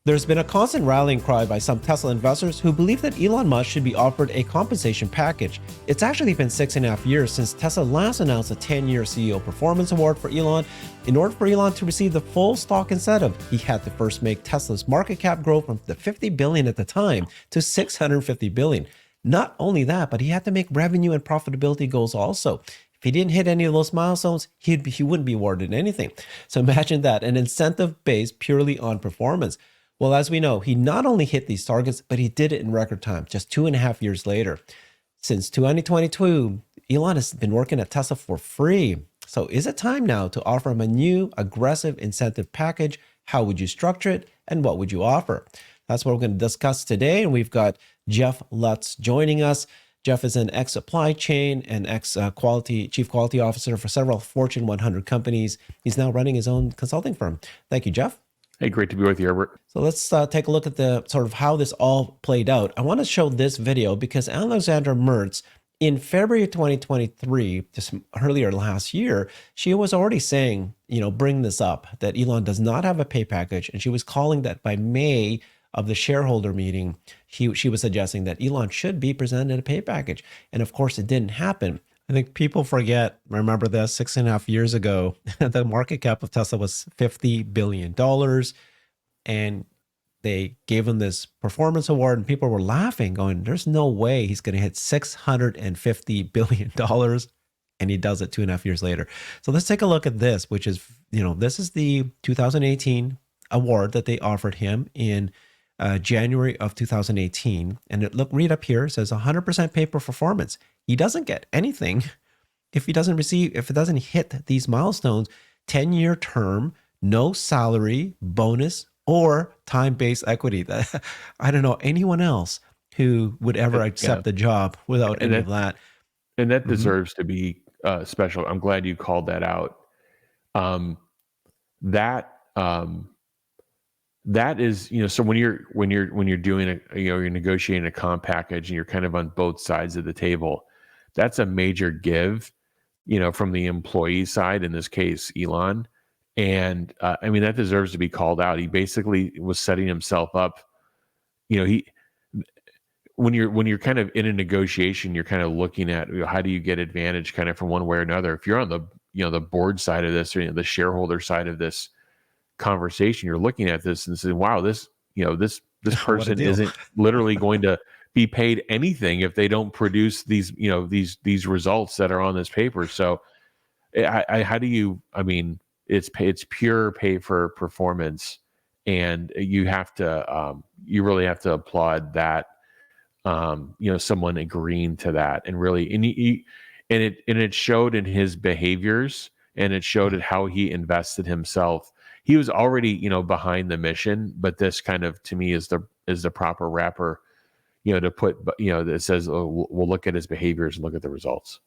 There's been a constant rallying cry by some Tesla investors who believe that Elon Musk should be offered a compensation package. It's actually been 6.5 years since Tesla last announced a 10-year CEO Performance Award for Elon. In order for Elon to receive the full stock incentive, he had to first make Tesla's market cap grow from the $50 billion at the time to $650 billion. Not only that, but he had to make revenue and profitability goals also. If he didn't hit any of those milestones, he wouldn't be awarded anything. So imagine that, an incentive based purely on performance. Well, as we know, he not only hit these targets, but he did it in record time, just 2.5 years later. Since 2022, Elon has been working at Tesla for free. So is it time now to offer him a new aggressive incentive package? How would you structure it? And what would you offer? That's what we're going to discuss today. And we've got Jeff Lutz joining us. Jeff is an ex-supply chain and chief quality officer for several Fortune 100 companies. He's now running his own consulting firm. Thank you, Jeff. Hey, great to be with you, Herbert. So let's take a look at the sort of how this all played out. I want to show this video because Alexandra Mertz, in February of 2023, just earlier last year, she was already saying, bring this up, that Elon does not have a pay package. And she was calling that by May of the shareholder meeting, she was suggesting that Elon should be presented a pay package. And of course, it didn't happen. I think people remember this 6.5 years ago, the market cap of Tesla was $50 billion. And they gave him this performance award and people were laughing, going, there's no way he's going to hit $650 billion. And he does it 2.5 years later. So let's take a look at this, which is, this is the 2018 award that they offered him in January of 2018. And read up here, it says 100% pay for performance. He doesn't get anything if it doesn't hit these milestones. 10-year term, no salary, bonus, or time-based equity. I don't know anyone else who would ever accept the job without any of that. And that deserves to be special. I'm glad you called that out. That is, so when you're doing you're negotiating a comp package and you're kind of on both sides of the table, that's a major give, from the employee side, in this case, Elon. And that deserves to be called out. He basically was setting himself up. When you're kind of in a negotiation, you're kind of looking at how do you get advantage kind of from one way or another. If you're on the the board side of this or the shareholder side of this conversation, you're looking at this and saying, wow, this person isn't literally going to be paid anything if they don't produce these these results that are on this paper. So it's pure pay for performance, and you have to you really have to applaud that, someone agreeing to that, and really and it showed in his behaviors, and it showed in how he invested himself. He was already behind the mission, but this kind of, to me, is the proper wrapper to put that says, oh, we'll look at his behaviors and look at the results.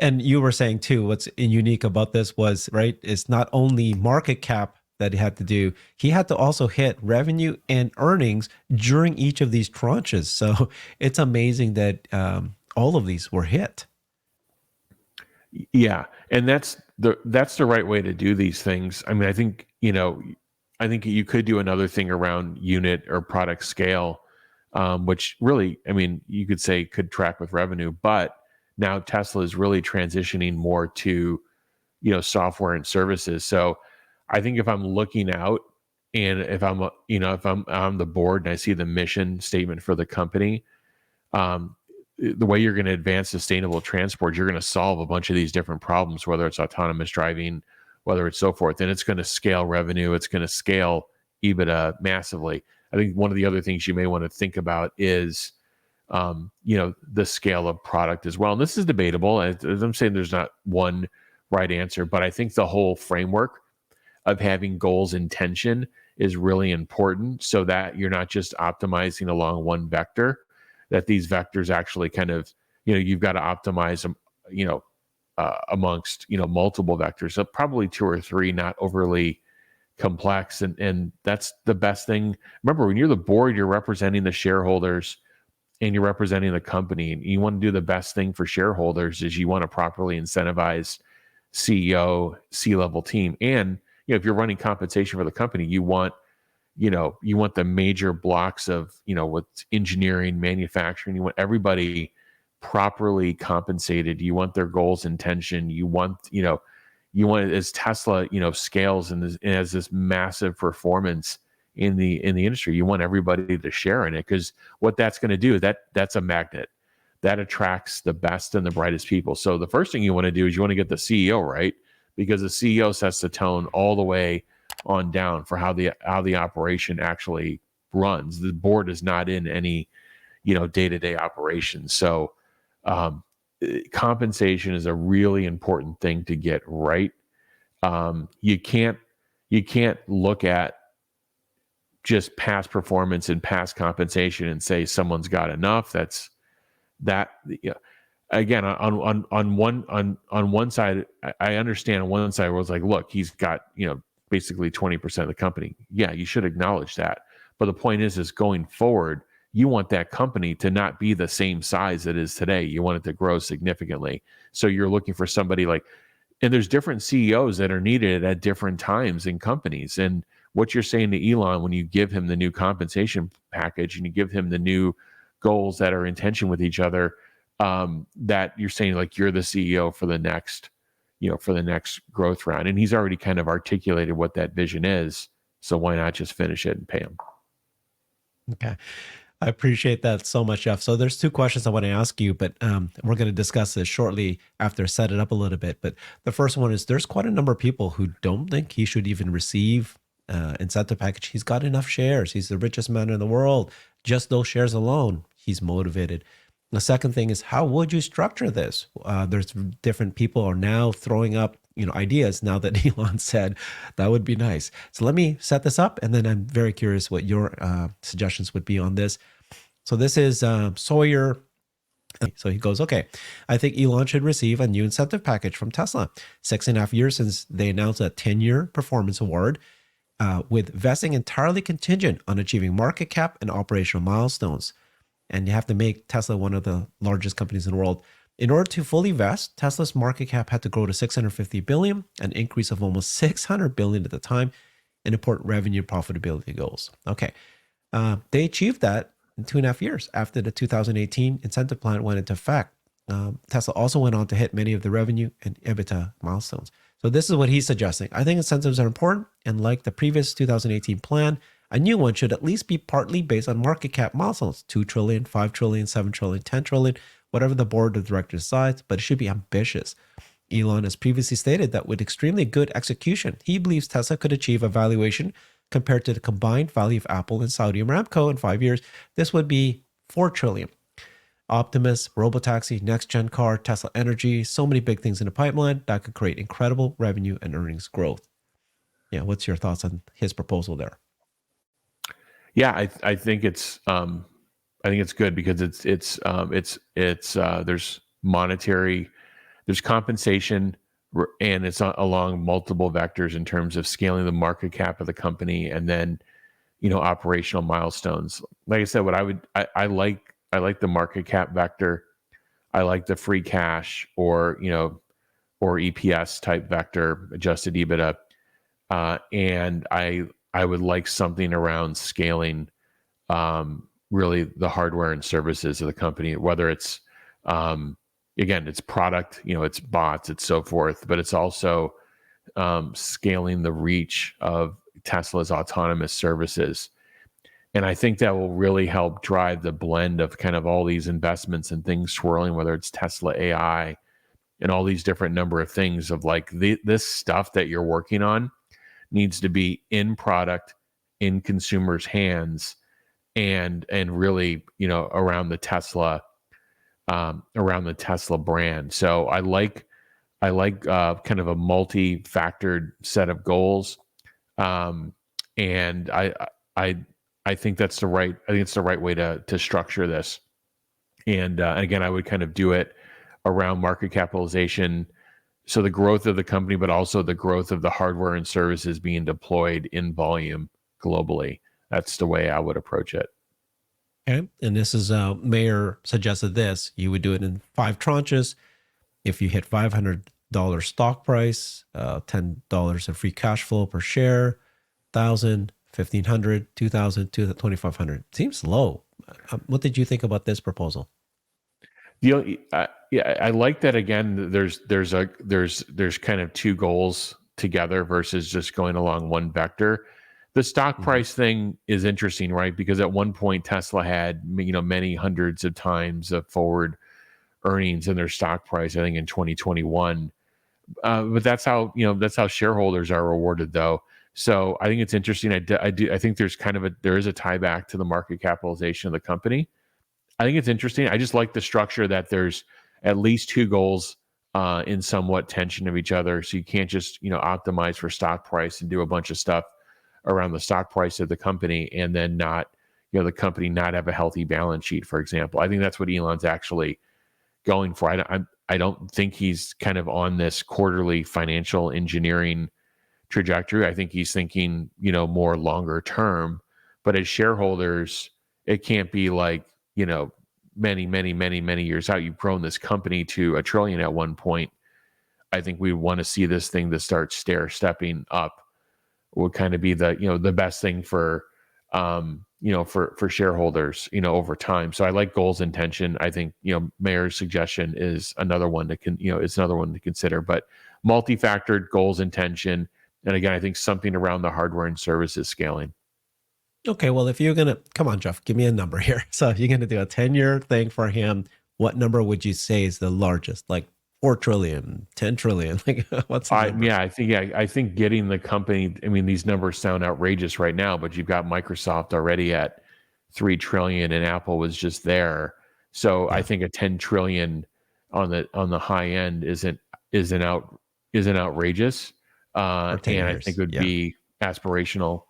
And you were saying too, what's unique about this was, right, it's not only market cap that he had to do, he had to also hit revenue and earnings during each of these tranches. So it's amazing that all of these were hit. Yeah, and that's the right way to do these things. I think you could do another thing around unit or product scale, which really, you could say could track with revenue, but now Tesla is really transitioning more to, software and services. So I think if I'm looking out, and if I'm, if I'm on the board and I see the mission statement for the company, the way you're going to advance sustainable transport, you're going to solve a bunch of these different problems, whether it's autonomous driving, whether it's so forth, and it's going to scale revenue. It's going to scale EBITDA massively. I think one of the other things you may want to think about is, the scale of product as well. And this is debatable. As I'm saying, there's not one right answer, but I think the whole framework of having goals and tension is really important, so that you're not just optimizing along one vector, that these vectors actually kind of, you've got to optimize them, amongst, multiple vectors. So probably 2 or 3, not overly complex. And that's the best thing. Remember, when you're the board, you're representing the shareholders and you're representing the company, and you want to do the best thing for shareholders is you want to properly incentivize CEO, C-level team. And, if you're running compensation for the company, you want you want the major blocks of, with engineering, manufacturing, you want everybody properly compensated. You want their goals intention. You want as Tesla, scales and has this massive performance in the industry, you want everybody to share in it, because what that's going to do, that's a magnet that attracts the best and the brightest people. So the first thing you want to do is you want to get the CEO right, because the CEO sets the tone all the way on down for how the operation actually runs. The board is not in any day-to-day operations. So um, compensation is a really important thing to get right. You can't look at just past performance and past compensation and say someone's got enough. That's that. Yeah. Again, on one side, I understand. On one side, where it's like, look, he's got basically 20% of the company. Yeah, you should acknowledge that. But the point is going forward, you want that company to not be the same size it is today. You want it to grow significantly. So you're looking for somebody like, and there's different CEOs that are needed at different times in companies. And what you're saying to Elon when you give him the new compensation package and you give him the new goals that are in tension with each other, that you're saying like you're the CEO for the next, for the next growth round. And he's already kind of articulated what that vision is. So why not just finish it and pay him? Okay. I appreciate that so much, Jeff. So there's two questions I want to ask you, but we're going to discuss this shortly after I set it up a little bit. But the first one is there's quite a number of people who don't think he should even receive incentive package. He's got enough shares. He's the richest man in the world. Just those shares alone, he's motivated. The second thing is, how would you structure this? There's different people are now throwing up ideas now that Elon said that would be nice. So let me set this up, and then I'm very curious what your suggestions would be on this. So this is Sawyer. So he goes, okay, I think Elon should receive a new incentive package from Tesla. 6.5 years since they announced a 10-year performance award with vesting entirely contingent on achieving market cap and operational milestones. And you have to make Tesla one of the largest companies in the world. In order to fully vest, Tesla's market cap had to grow to 650 billion, an increase of almost 600 billion at the time, and important revenue profitability goals. Okay, they achieved that in 2.5 years after the 2018 incentive plan went into effect. Tesla also went on to hit many of the revenue and EBITDA milestones. So this is what he's suggesting. I think incentives are important, and like the previous 2018 plan, a new one should at least be partly based on market cap milestones, 2 trillion, 5 trillion, 7 trillion, 10 trillion, whatever the board of directors decides, but it should be ambitious. Elon has previously stated that with extremely good execution, he believes Tesla could achieve a valuation compared to the combined value of Apple and Saudi Aramco in 5 years. This would be 4 trillion. Optimus, Robotaxi, next-gen car, Tesla Energy, so many big things in the pipeline that could create incredible revenue and earnings growth. Yeah, what's your thoughts on his proposal there? Yeah, I think it's good because there's monetary, there's compensation, and it's along multiple vectors in terms of scaling the market cap of the company, and then operational milestones. Like I said, I like the market cap vector. I like the free cash or EPS type vector, adjusted EBITDA, and I would like something around scaling, really the hardware and services of the company, whether it's, again, it's product, it's bots, it's so forth, but it's also scaling the reach of Tesla's autonomous services. And I think that will really help drive the blend of kind of all these investments and things swirling, whether it's Tesla AI and all these different number of things of like this stuff that you're working on needs to be in product, in consumers' hands, and really around the Tesla brand. So I like kind of a multi-factored set of goals, and I think that's the right. I think it's the right way to structure this. And again, I would kind of do it around market capitalization, so the growth of the company, but also the growth of the hardware and services being deployed in volume globally. That's the way I would approach it. Okay, and this is Mayor suggested this. You would do it in 5 tranches. If you hit $500 stock price, $10 of free cash flow per share, 1,000, 1,500, 2,000, 2,500. Seems low. What did you think about this proposal? Yeah, I like that. Again, there's kind of two goals together versus just going along one vector. The stock Mhm. price thing is interesting, right? Because at one point Tesla had many hundreds of times of forward earnings in their stock price. I think in 2021, but that's how shareholders are rewarded, though. So I think it's interesting. I think there is a tie back to the market capitalization of the company. I think it's interesting. I just like the structure that there's at least two goals in somewhat tension of each other. So you can't just optimize for stock price and do a bunch of stuff around the stock price of the company and then not the company not have a healthy balance sheet, for example. I think that's what Elon's actually going for. I don't think he's kind of on this quarterly financial engineering trajectory. I think he's thinking more longer term. But as shareholders, it can't be like many years out. You've grown this company to $1 trillion at one point. I think we want to see this thing to start stair stepping up. Would kind of be the best thing for for shareholders over time. So I like goals intention. I think Mayor's suggestion is another one it's another one to consider. But multi-factored goals intention, and again, I think something around the hardware and services scaling. Okay, well, if you're gonna come on, Jeff, give me a number here. So if you're gonna do a 10-year thing for him, what number would you say is the largest? Like 4 trillion, 10 trillion? Like what's the number? I think getting the company. I mean, these numbers sound outrageous right now, but you've got Microsoft already at 3 trillion, and Apple was just there. So I Yeah, think a 10 trillion on the high end isn't outrageous, for 10 and I think years. it would Yeah. be aspirational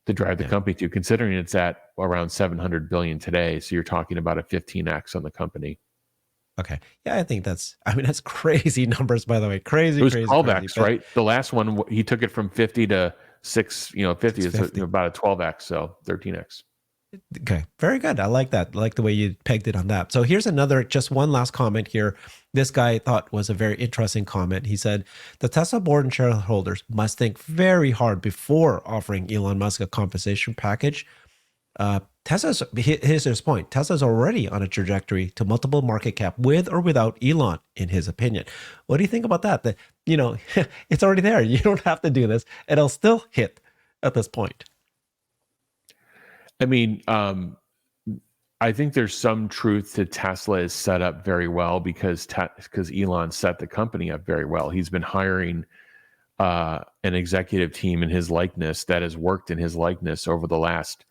to drive the Yeah. company to, considering it's at around 700 billion today. So you're talking about a 15x on the company. Okay. Yeah, I think I mean, that's crazy numbers, by the way. It Crazy, was crazy, crazy. 12x, But right? The last one, he took it from 50 to 50 is 650. about a 12x, so 13x. Okay, very good. I like that. I like the way you pegged it on that. So here's just one last comment here. This guy thought was a very interesting comment. He said, the Tesla board and shareholders must think very hard before offering Elon Musk a compensation package. Here's his point. Tesla's already on a trajectory to multiple market cap with or without Elon, in his opinion. What do you think about that? That, it's already there. You don't have to do this. It'll still hit at this point. I mean, I think there's some truth to Tesla is set up very well because Elon set the company up very well. He's been hiring an executive team in his likeness that has worked in his likeness over the last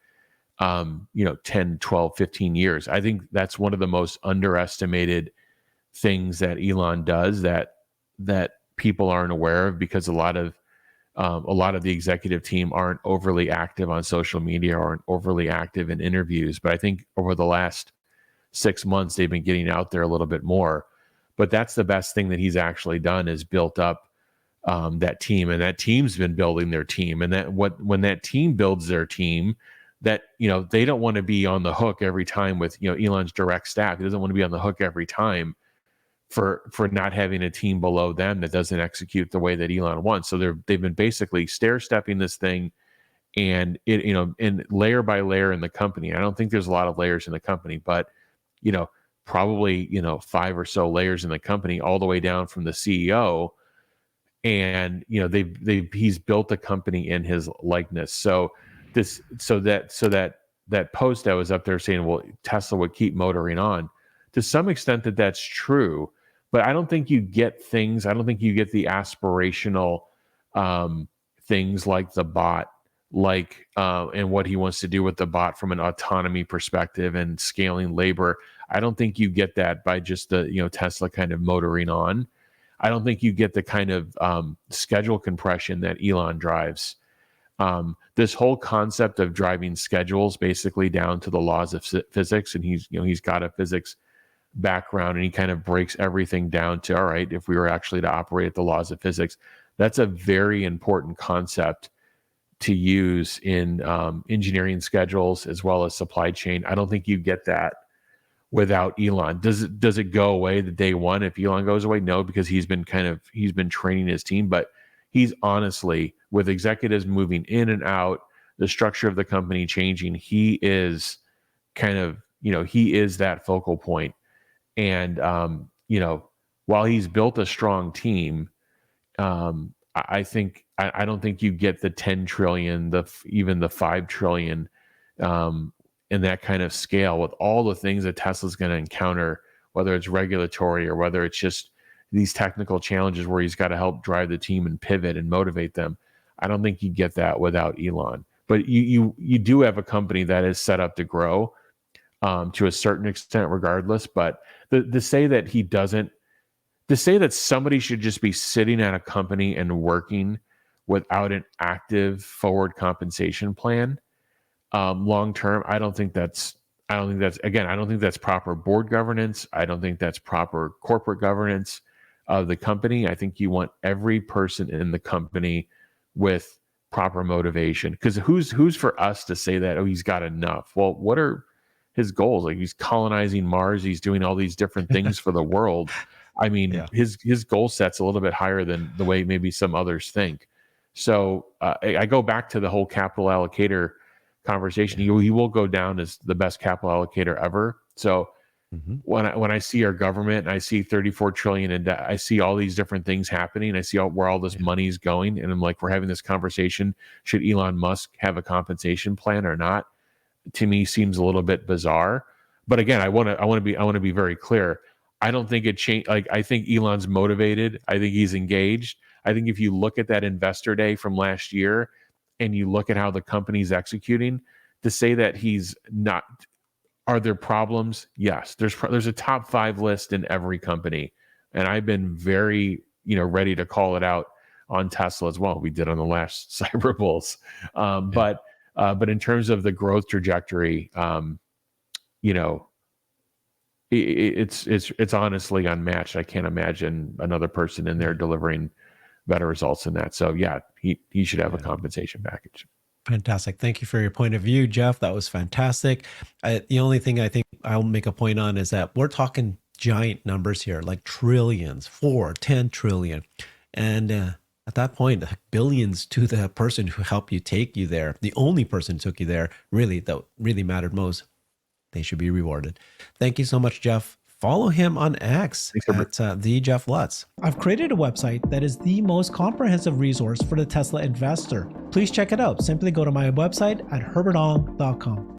10, 12, 15 years. I think that's one of the most underestimated things that Elon does that people aren't aware of, because a lot of the executive team aren't overly active on social media or aren't overly active in interviews. But I think over the last 6 months, they've been getting out there a little bit more. But that's the best thing that he's actually done, is built up that team, and that team's been building their team. And when that team builds their team, that they don't want to be on the hook every time with Elon's direct staff. He doesn't want to be on the hook every time for not having a team below them that doesn't execute the way that Elon wants. So they've been basically stair stepping this thing, and and layer by layer in the company. I don't think there's a lot of layers in the company, but probably 5 or so layers in the company, all the way down from the CEO. And he's built a company in his likeness. So that post that was up there saying, well, Tesla would keep motoring on, to some extent that's true. But I don't think you get the aspirational things like the bot, and what he wants to do with the bot from an autonomy perspective and scaling labor. I don't think you get that by just the Tesla kind of motoring on. I don't think you get the kind of schedule compression that Elon drives. This whole concept of driving schedules basically down to the laws of physics, and he's got a physics background, and he kind of breaks everything down to, all right, if we were actually to operate at the laws of physics, that's a very important concept to use in engineering schedules as well as supply chain. I don't think you get that without Elon. Does it go away the day one if Elon goes away? No, because he's been training his team. But he's honestly, with executives moving in and out, the structure of the company changing, he is kind of, he is that focal point. And, while he's built a strong team, I don't think you get the 10 trillion, even the 5 trillion, in that kind of scale with all the things that Tesla's going to encounter, whether it's regulatory or whether it's just these technical challenges where he's got to help drive the team and pivot and motivate them. I don't think you get that without Elon. But you do have a company that is set up to grow to a certain extent, regardless. But to say that he doesn't, to say that somebody should just be sitting at a company and working without an active forward compensation plan long term, I don't think that's proper board governance. I don't think that's proper corporate governance of the company. I think you want every person in the company with proper motivation. Because who's for us to say that, oh, he's got enough? Well, what are his goals? Like, he's colonizing Mars, he's doing all these different things for the world. I mean, Yeah. his goal set's a little bit higher than the way maybe some others think. So I go back to the whole capital allocator conversation. He will go down as the best capital allocator ever. So when I see our government and I see 34 trillion in debt, I see all these different things happening. I see where all this money is going, and I'm like, we're having this conversation. Should Elon Musk have a compensation plan or not? To me, seems a little bit bizarre. But again, I want to be very clear. I don't think it changed. Like, I think Elon's motivated. I think he's engaged. I think if you look at that investor day from last year and you look at how the company's executing, to say that he's not, are there problems? Yes, there's a top 5 list in every company, and I've been very ready to call it out on Tesla as well. We did on the last Cyber Bulls, but in terms of the growth trajectory, it's honestly unmatched. I can't imagine another person in there delivering better results than that. So yeah, he should have a compensation package. Fantastic. Thank you for your point of view, Jeff. That was fantastic. The only thing I think I'll make a point on is that we're talking giant numbers here, like trillions, 10 trillion. And at that point, billions to the person who helped you take you there, the only person who took you there, really, that really mattered most. They should be rewarded. Thank you so much, Jeff. Follow him on X at the Jeff Lutz. I've created a website that is the most comprehensive resource for the Tesla investor. Please check it out. Simply go to my website at herbertong.com.